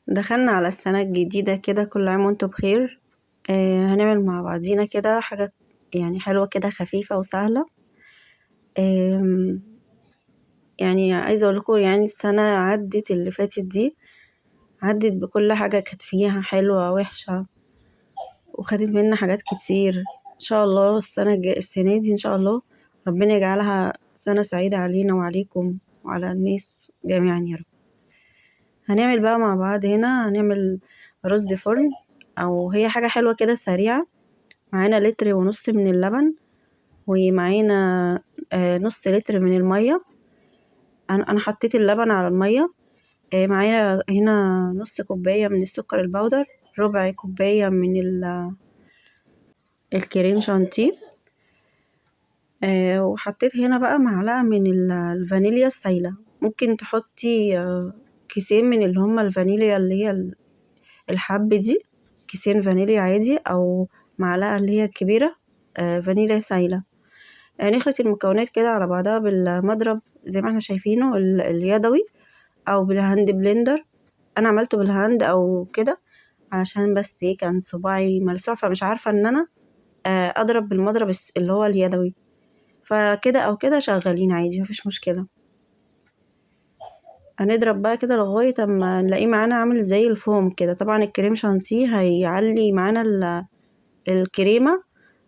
دخلنا على السنة الجديدة كده، كل عام وانتم بخير. هنعمل مع بعضينا كده حاجة يعني حلوة كده، خفيفة وسهلة. آم، يعني عايزة اقولكوا يعني السنة عدت اللي فاتت دي، عدت بكل حاجة كانت فيها حلوة وحشة، وخدت منا حاجات كتير. ان شاء الله السنة دي ان شاء الله ربنا يجعلها سنة سعيدة علينا وعليكم وعلى الناس جميعا يا رب. هنعمل بقى مع بعض هنا، هنعمل رز فرن، او هي حاجة حلوة كده سريعة. معانا لتر ونص من اللبن، ومعانا نص لتر من المية. أنا حطيت اللبن على المية. معانا هنا نص كوباية من السكر البودر، ربع كوباية من الكريم شانتيه. وحطيت هنا بقى معلقة من الفانيليا السايلة. ممكن تحطي كيسين من اللي هما الفانيليا اللي هي الحب دي، كيسين فانيليا عادي، أو معلقة اللي هي الكبيرة فانيليا سايلة. نخلط المكونات كده على بعضها بالمضرب زي ما احنا شايفينه اليدوي، او بالهاند بلندر. انا عملته بالهاند او كده علشان بس ايه، كان صباعي ملسوع فمش عارفة ان انا اضرب بالمضرب اللي هو اليدوي. فكده او كده شغالين عادي، مفيش مشكلة. هنضرب بقى كده لغاية اما نلاقيه معانا عامل زي الفوم كده. طبعا الكريم شانتيه هيعلي معانا الكريمة،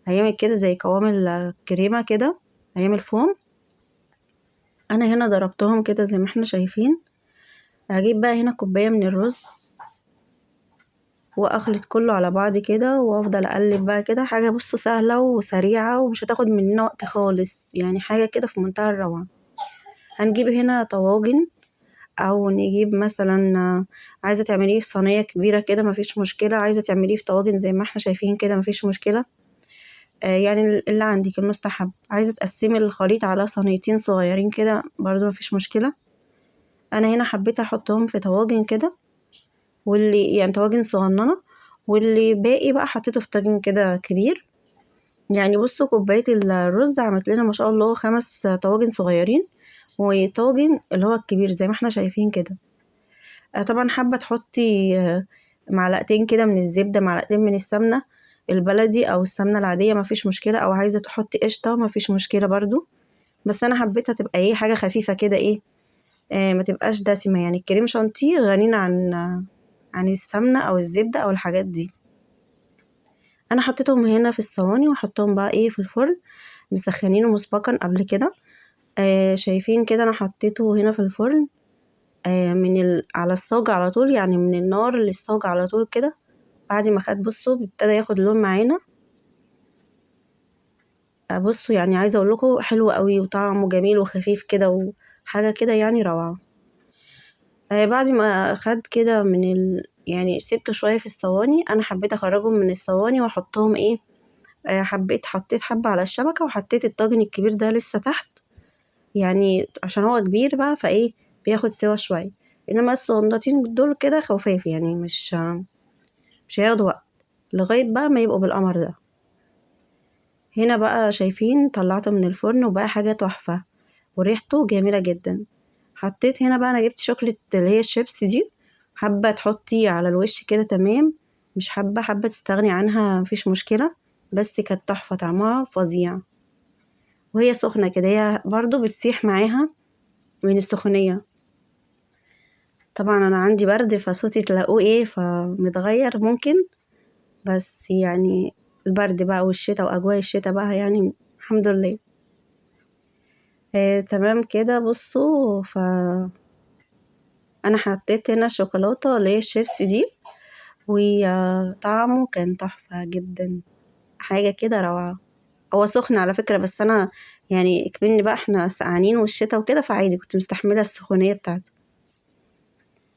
هيعمل كده زي قوام الكريمة كده، هيعمل فوم. انا هنا ضربتهم كده زي ما احنا شايفين. هجيب بقى هنا كوباية من الرز، واخلط كله على بعض كده، وافضل اقلب بقى كده. حاجة بصوا سهلة وسريعة ومش هتاخد مننا وقت خالص، يعني حاجة كده في منتهى الروعة. هنجيب هنا طواجن، او نجيب مثلا عايزة تعمليه في صينية كبيرة كده مفيش مشكلة، عايزة تعمليه في طواجن زي ما احنا شايفين كده مفيش مشكلة. يعني اللي عندك المستحب. عايزة تقسمي الخليط على صينيتين صغيرين كده برضو مفيش مشكلة. انا هنا حبيت احطهم في طواجن كده، واللي يعني طواجن صغننة، واللي باقي بقى حطيته في طاجن كده كبير. يعني بصوا كوباية الرز عملت لنا ما شاء الله 5 طواجن صغيرين، وطاجن اللي هو الكبير زي ما احنا شايفين كده. طبعا حابة تحطي معلقتين كده من الزبدة، معلقتين من السمنة البلدي او السمنة العادية مفيش مشكلة، او عايزة تحطي قشطة مفيش مشكلة برضو. بس انا حبيتها تبقى ايه، حاجة خفيفة كده، ايه ما تبقاش دسمة. يعني الكريم شانتيه غنينا عن السمنة او الزبدة او الحاجات دي. انا حطيتهم هنا في الصواني، واحطهم بقى ايه في الفرن. مسخنينه مسبقا قبل كده. شايفين كده انا حطيته هنا في الفرن على الصاج على طول، يعني من النار للصاج على طول كده. بعد ما خد بصوا ابتدى ياخد لون معانا. بصوا يعني عايزه اقول لكم حلو قوي وطعمه جميل وخفيف كده، وحاجه كده يعني روعه. بعد ما خد كده يعني سبته شويه في الصواني. انا حبيت اخرجهم من الصواني واحطهم ايه، حطيت حبة على الشبكة، وحطيت الطاجن الكبير ده لسه تحت، يعني عشان هو كبير بقى فايه بياخد سوا شوية. انما الصغنطين دول كده خفاف، يعني مش هياخدوا وقت لغاية بقى ما يبقوا بالقمر ده. هنا بقى شايفين طلعته من الفرن وبقى حاجة تحفة، وريحته جميلة جدا. حطيت هنا بقى، انا جبت شوكليت اللي هي الشيبس دي. حابة تحطي على الوش كده تمام، مش حابة تستغني عنها مفيش مشكلة. بس كانت تحفة، طعمها فظيع. وهي سخنة كده هي برضو بتسيح معاها من السخونية. طبعا انا عندي برد فصوتي تلاقوه ايه فمتغير ممكن، بس يعني البرد بقى والشتاء واجواء الشتاء بقى يعني الحمد لله. تمام كده. بصوا انا حطيت هنا الشوكولاتة اللي هي الشيبس دي، وطعمه كان تحفة جدا، حاجة كده روعة. هو سخن على فكرة، بس انا يعني كمان بقى احنا سقعانين والشتاء وكده فعادي كنت مستحملة السخونية بتاعته.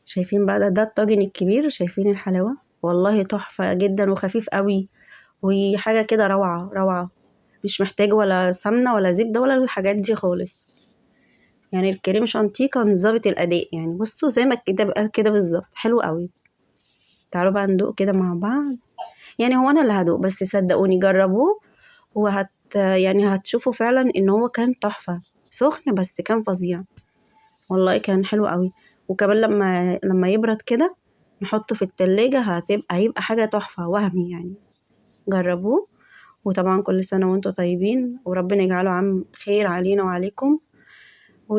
شايفين بقى ده الطاجن الكبير، شايفين الحلاوة، والله تحفة جدا وخفيف قوي، وحاجة كده روعة روعة. مش محتاج ولا سمنة ولا زبدة ولا الحاجات دي خالص. يعني الكريم شانتيه كان ظابط الأداء، يعني بصوا زي ما الكتاب قال كده بالظبط، حلو قوي. تعالوا بقى ندوق كده مع بعض. يعني هو أنا اللي هدوق، بس صدقوني جربوه يعني هتشوفوا فعلا ان هو كان تحفة. سخن بس كان فظيع، والله كان حلو قوي. وكمان لما يبرد كده نحطه في التلاجة هيبقى حاجة تحفة وهمي يعني. جربوه. وطبعا كل سنة وانتم طيبين، وربنا يجعله عام خير علينا وعليكم. و...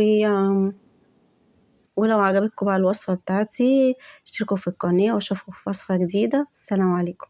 ولو عجبتكم بقى الوصفة بتاعتي اشتركوا في القناة واشوفكم في وصفة جديدة. السلام عليكم.